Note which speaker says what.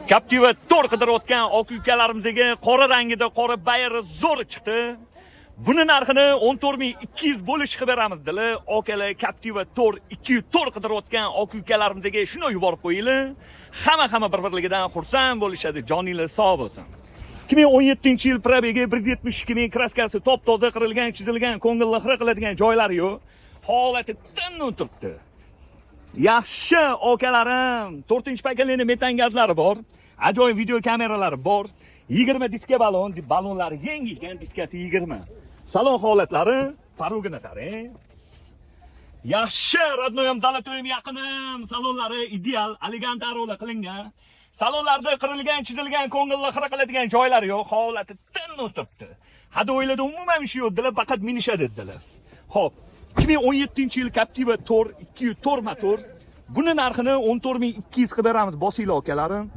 Speaker 1: Captiva to'r qidirayotgan oq ukalarimizga qora rangida qora bayri zo'r chiqdi. Buni narxini 14200 bo'lish qilib beramiz dedilar. Okalar Captiva to'r 204 qidirayotgan oq ukalarimizga shuni yuborib qo'yinglar. Hamma bir-birligidan xursand bo'lishadi. Joninglar sog' bo'lsin. 2017-yil probegi 172 ming kraskasi top-toza qirilgan, chizilgan, ko'ngilni xira qiladigan joylari yo'q. Holati tinmay turibdi. Yaxshi okalarim, 4-paketli metan gazlari bor. Ajoyib video kameralari bor. 20 diska balonlari yangi ekan, diskasi 20. Salon holatlari parugini qarang. Yaxshi radnoyam dalatoyim yaqinim, salonlari ideal, elegant arola qilingan. Salonlarda qirilgan, chizilgan, ko'ngilni xira qiladigan joylari yo'q. Holati tinmay turibdi. Hadi o'yladi umuman ish yo'q, dedilar, faqat minishadi dedilar. Xo'p, 2017-yil Captiva to'r 204 motor. Buni narxini 14200 qilib beramiz, bosinglar okalarim.